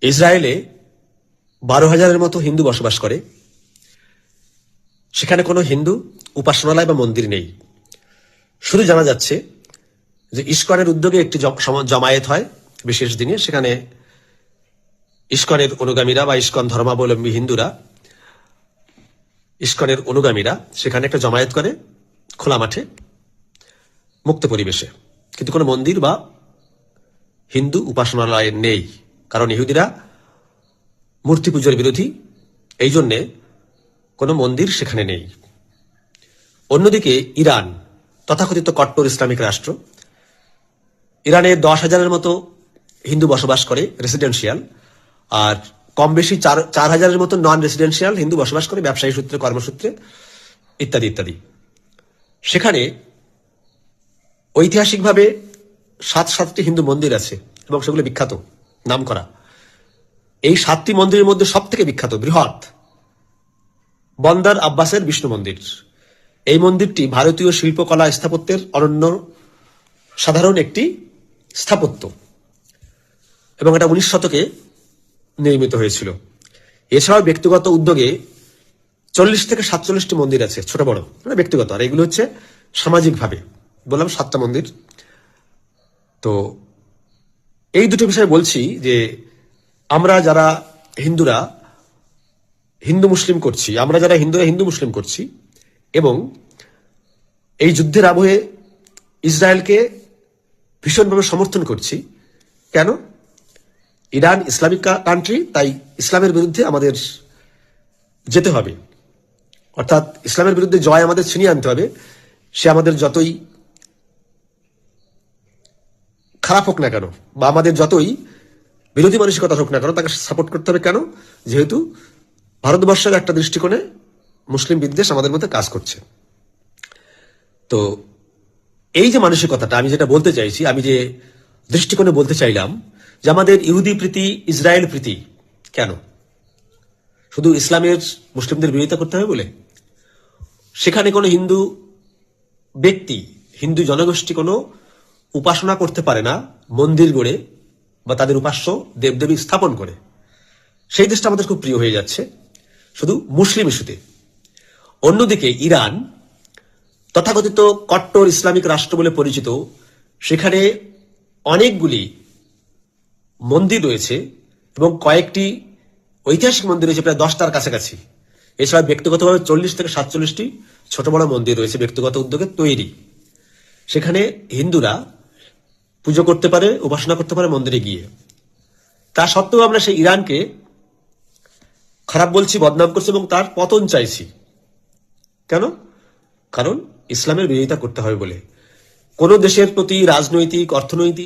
ইসরায়েলে 12,000-এর মতো হিন্দু বসবাস করে। সেখানে কোনো হিন্দু উপাসনালয় বা মন্দির নেই। শুধু জানা যাচ্ছে যে ইস্কনের উদ্যোগে একটি জমায়েত হয় বিশেষ দিনে। সেখানে ইস্কনের অনুগামীরা বা ইস্কন ধর্মাবলম্বী হিন্দুরা, ইস্কনের অনুগামীরা সেখানে একটা জমায়েত করে খোলা মাঠে, মুক্ত পরিবেশে। কিন্তু কোনো মন্দির বা হিন্দু উপাসনালয় নেই, কারণ ইহুদিরা মূর্তি পুজোর বিরোধী, এই জন্যে কোনো মন্দির সেখানে নেই। অন্যদিকে ইরান তথাকথিত কট্টর ইসলামিক রাষ্ট্র। ইরানে 10,000-এর মতো হিন্দু বসবাস করে রেসিডেন্সিয়াল, আর কম বেশি 4,000-এর মতো নন রেসিডেন্সিয়াল হিন্দু বসবাস করে ব্যবসায়ী সূত্রে, কর্মসূত্রে ইত্যাদি ইত্যাদি। সেখানে ঐতিহাসিকভাবে 7টি হিন্দু মন্দির আছে এবং সেগুলো বিখ্যাত, নাম করা। এই 7টি মন্দিরের মধ্যে সব থেকে বিখ্যাত, বৃহৎ, বন্দর আব্বাসের বিষ্ণু মন্দির। এই মন্দিরটি ভারতীয় শিল্পকলা স্থাপত্যের অনন্য সাধারণ একটি স্থাপত্য এবং এটা 19 শতকে নির্মিত হয়েছিল। এছাড়াও ব্যক্তিগত উদ্যোগে 40 থেকে 47টি মন্দির আছে, ছোট বড়, মানে ব্যক্তিগত। আর এগুলো হচ্ছে সামাজিকভাবে, বললাম 7টা মন্দির। তো এই দুটো বিষয় বলছি যে আমরা যারা হিন্দুরা হিন্দু মুসলিম করছি, আমরা যারা হিন্দুরা হিন্দু মুসলিম করছি এবং এই যুদ্ধের আবহে ইসরায়েলকে ভীষণভাবে সমর্থন করছি। কেন? ইরান ইসলামিক কান্ট্রি, তাই ইসলামের বিরুদ্ধে আমাদের যেতে হবে, অর্থাৎ ইসলামের বিরুদ্ধে জয় আমাদের ছিনিয়ে আনতে হবে। সে আমাদের যতই খারাপ হোক না কেন বা আমাদের যতই বিরোধী মানসিকতা হোক না কেন, তাকে সাপোর্ট করতে হবে। কেন? যেহেতু ভারতবর্ষের একটা দৃষ্টিকোণে মুসলিম বিদ্বেষ আমাদের মধ্যে কাজ করছে। তো এই যে মানসিকতাটা, আমি যেটা বলতে চাইছি, আমি যে দৃষ্টিকোণে বলতে চাইলাম যে আমাদের ইহুদি প্রীতি, ইসরায়েল প্রীতি কেন? শুধু ইসলামের মুসলিমদের বিরোধিতা করতে হবে বলে? সেখানে কোনো হিন্দু ব্যক্তি, হিন্দু জনগোষ্ঠী কোনো উপাসনা করতে পারে না মন্দির গড়ে বা তাদের উপাস্য দেবদেবী স্থাপন করে। সেই দেশটা আমাদের খুব প্রিয় হয়ে যাচ্ছে শুধু মুসলিম ইস্যুতে। অন্যদিকে ইরান তথাকথিত কট্টর ইসলামিক রাষ্ট্র বলে পরিচিত, সেখানে অনেকগুলি মন্দির রয়েছে এবং কয়েকটি ঐতিহাসিক মন্দির রয়েছে, প্রায় 10টার কাছাকাছি। এছাড়া ব্যক্তিগতভাবে 40 থেকে 47টি ছোট বড় মন্দির রয়েছে ব্যক্তিগত উদ্যোগে তৈরি। সেখানে হিন্দুরা পুজো করতে পারে, উপাসনা করতে পারে মন্দিরে গিয়ে। তা সত্ত্বেও আমরা সেই ইরানকে খারাপ বলছি, বদনাম করছি এবং তার পতন চাইছি। কেন? কারণ ইসলামের বিরোধিতা করতে হবে বলে। কোন দেশের প্রতি রাজনৈতিক, অর্থনৈতিক